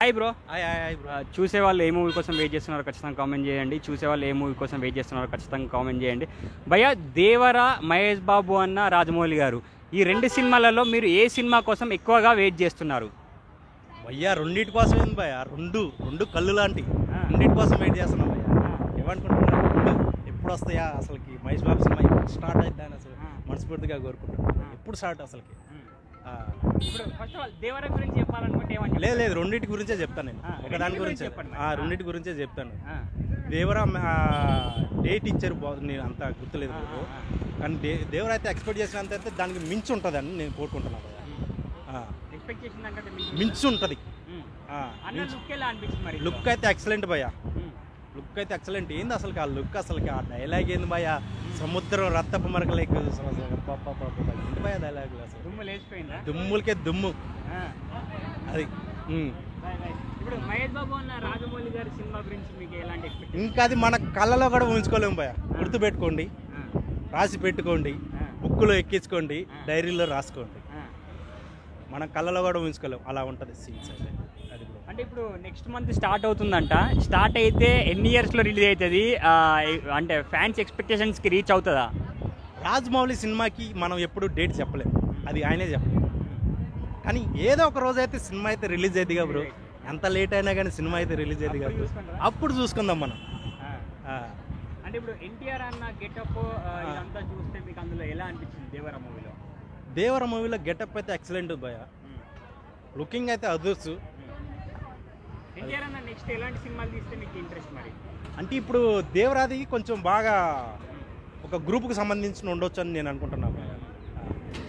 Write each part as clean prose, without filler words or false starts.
Hi bro. Hi bro. చూసేవాళ్ళు ఏ movie కోసం wait చేస్తున్నారో ఖచ్చితంగా కామెంట్ చేయండి. చూసేవాళ్ళు ఏ మూవీ కోసం వెయిట్ చేస్తున్నారో ఖచ్చితంగా కామెంట్ చేయండి. భయ్యా, దేవర, మహేష్ బాబు అన్న, రాజమౌళి గారు, ఈ రెండు సినిమాలలో మీరు ఏ సినిమా కోసం ఎక్కువగా వెయిట్ చేస్తున్నారు? భయ్యా రెండింటి కోసం ఏంది భయ్యా, రెండు కళ్ళు లాంటి రెండింటి కోసం వెయిట్ చేస్తున్నాం భయ్యా. ఏమనుకుంటున్నాను ఎప్పుడు వస్తాయా అసలుకి మహేష్ బాబు సినిమా ఎప్పుడు స్టార్ట్ అవుతాయని అసలు మనస్ఫూర్తిగా కోరుకుంటున్నాను. ఎప్పుడు స్టార్ట్ అసలుకి? ఇప్పుడు ఫస్ట్ ఆఫ్ ఆల్ దేవర గురించి చెప్పాలనుకుంటే ఏమని? లేదు రెండింటి గురించే చెప్తాను నేను. ఒకదాని గురించి రెండింటి గురించే చెప్తాను. దేవర డేట్ ఇచ్చారు, నేను అంత గుర్తులేదు కానీ దేవర అయితే ఎక్స్పెక్ట్ చేసినంత అయితే దానికి మించి ఉంటుందని నేను కోరుకుంటున్నాను. మించి ఉంటుంది. లుక్ అయితే ఎక్సలెంట్ భయ్యా, లుక్ అయితే ఎక్సలెంట్. ఏంది అసలు ఆ లుక్, అసలు ఆ డైలాగ్ ఏంది భయ్యా, సముద్రం రత్తపు మరకలు ఏంటి భయ్యా డైలాగులు, అసలు దుమ్ములకే దుమ్ము అది. ఇంకా అది మన కళ్ళలో కూడా ఉంచుకోలేము భయ్యా. గుర్తుపెట్టుకోండి, రాసి పెట్టుకోండి, బుక్కులో ఎక్కించుకోండి, డైరీలో రాసుకోండి. మన కళ్ళలో కూడా ఉంచుకోలేము, అలా ఉంటుంది సీన్స్ అయితే. అది అంటే ఇప్పుడు నెక్స్ట్ మంత్ స్టార్ట్ అవుతుందంట. స్టార్ట్ అయితే ఎన్ని ఇయర్స్లో రిలీజ్ అవుతుంది? అంటే ఫ్యాన్స్ ఎక్స్పెక్టేషన్స్కి రీచ్ అవుతుందా? రాజమౌళి సినిమాకి మనం ఎప్పుడు డేట్ చెప్పలేము, అది ఆయనే చెప్పలేము. కానీ ఏదో ఒక రోజు అయితే సినిమా అయితే రిలీజ్ అయ్యింది కదా బ్రో. ఎంత లేట్ అయినా కానీ సినిమా అయితే రిలీజ్ అయ్యింది కదా, అప్పుడు చూసుకుందాం మనం. అంటే ఇప్పుడు ఎన్టీఆర్ అన్న గెటప్ ఇదంతా చూస్తే మీకు అందులో ఎలా అనిపించింది దేవర మూవీలో? దేవర మూవీలో గెటప్ అయితే ఎక్సలెంట్ భయ్యా, లుకింగ్ అయితే అదర్స్. ఎన్టీఆర్ అన్న నెక్స్ట్ ఎలాంటి సినిమాలు తీస్తే మీకు ఇంట్రెస్ట్ మరి? అంటే ఇప్పుడు దేవరాది కొంచెం బాగా ఒక గ్రూప్కి సంబంధించిన ఉండొచ్చు అని నేను అనుకుంటున్నాను భయ్యా.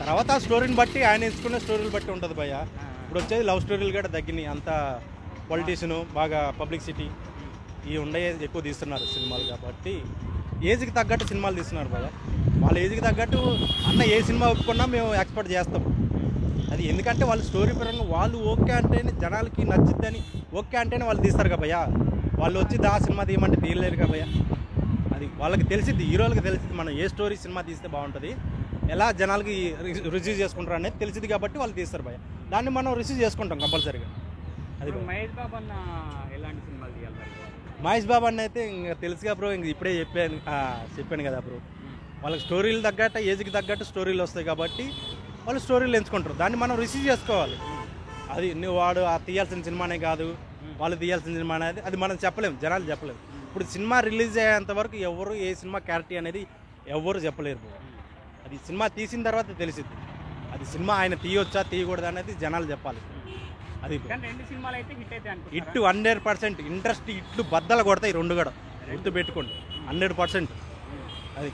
తర్వాత ఆ స్టోరీని బట్టి, ఆయన ఎంచుకునే స్టోరీలు బట్టి ఉంటుంది భయ్యా. ఇప్పుడు వచ్చేది లవ్ స్టోరీలు కూడా తగ్గినాయి, అంతా పొలిటీషియను బాగా పబ్లిసిటీ ఇవి ఉండే ఎక్కువ తీస్తున్నారు సినిమాలు. కాబట్టి ఏజ్కి తగ్గట్టు సినిమాలు తీస్తున్నారు భయ్యా. వాళ్ళ ఏజ్కి తగ్గట్టు అన్న ఏ సినిమా ఒప్పుకున్నా మేము ఎక్స్పెక్ట్ చేస్తాం. అది ఎందుకంటే వాళ్ళు స్టోరీ పరంగా వాళ్ళు ఓకే అంటేనే, జనాలకి నచ్చిద్దని ఓకే అంటేనే వాళ్ళు తీస్తారు కదా భయ్యా. వాళ్ళు వచ్చి ఆ సినిమా తీయమంటే తీయలేరు కదా భయ్యా. అది వాళ్ళకి తెలిసిద్ది, హీరోలకు తెలిసిద్ది మనం ఏ స్టోరీ సినిమా తీస్తే బాగుంటుంది, ఎలా జనాలకి రిసీవ్ చేసుకుంటారు అనేది తెలిసింది కాబట్టి వాళ్ళు తీస్తారు భయ్యా. దాన్ని మనం రిసీవ్ చేసుకుంటాం కంపల్సరీగా. అది మహేష్ బాబు అన్న ఎలాంటి సినిమాలు తీయాలి? మహేష్ బాబు అన్న అయితే ఇంకా తెలుసుగా బ్రో, ఇంక ఇప్పుడే చెప్పాను కదా బ్రో. వాళ్ళకి స్టోరీలు తగ్గట్టు, ఏజ్కి తగ్గట్టు స్టోరీలు వస్తాయి కాబట్టి వాళ్ళు స్టోరీలు ఎంచుకుంటారు. దాన్ని మనం రిసీవ్ చేసుకోవాలి. అది నువ్వు వాడు తీయాల్సిన సినిమానే కాదు, వాళ్ళు తీయాల్సిన సినిమా అనేది అది మనం చెప్పలేము, జనాలు చెప్పలేము. ఇప్పుడు సినిమా రిలీజ్ అయ్యేంత వరకు ఎవరు ఏ సినిమా క్యారెక్టర్ అనేది ఎవరు చెప్పలేరు. అది సినిమా తీసిన తర్వాత తెలిసిద్ది, అది సినిమా ఆయన తీయొచ్చా తీయకూడదు అనేది జనాలు చెప్పాలి. అది ఇట్టు 100% ఇంట్రెస్ట్, ఇట్లు బద్దలు కొడతాయి రెండు కూడా, గుర్తుపెట్టుకోండి 100%. అది